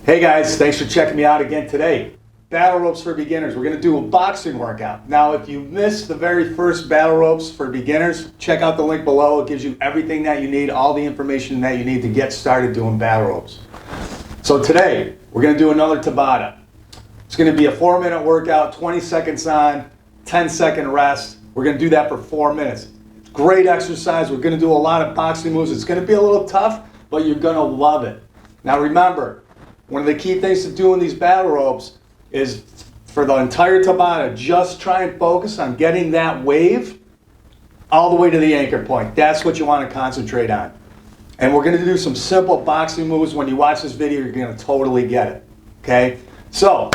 Hey guys, thanks for checking me out again today. Battle ropes for beginners. We're going to do a boxing workout. Now, if you missed the very first battle ropes for beginners, check out the link below. It gives you everything that you need, all the information that you need to get started doing battle ropes. So today, we're going to do another Tabata. It's going to be a 4-minute workout, 20 seconds on, 10-second rest. We're going to do that for 4 minutes. Great exercise. We're going to do a lot of boxing moves. It's going to be a little tough, but you're going to love it. Now remember, one of the key things to do in these battle ropes is for the entire Tabata, just try and focus on getting that wave all the way to the anchor point. That's what you want to concentrate on. And we're going to do some simple boxing moves. When you watch this video, you're going to totally get it. Okay? So,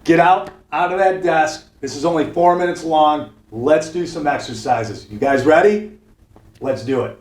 get out of that desk. This is only 4 minutes long. Let's do some exercises. You guys ready? Let's do it.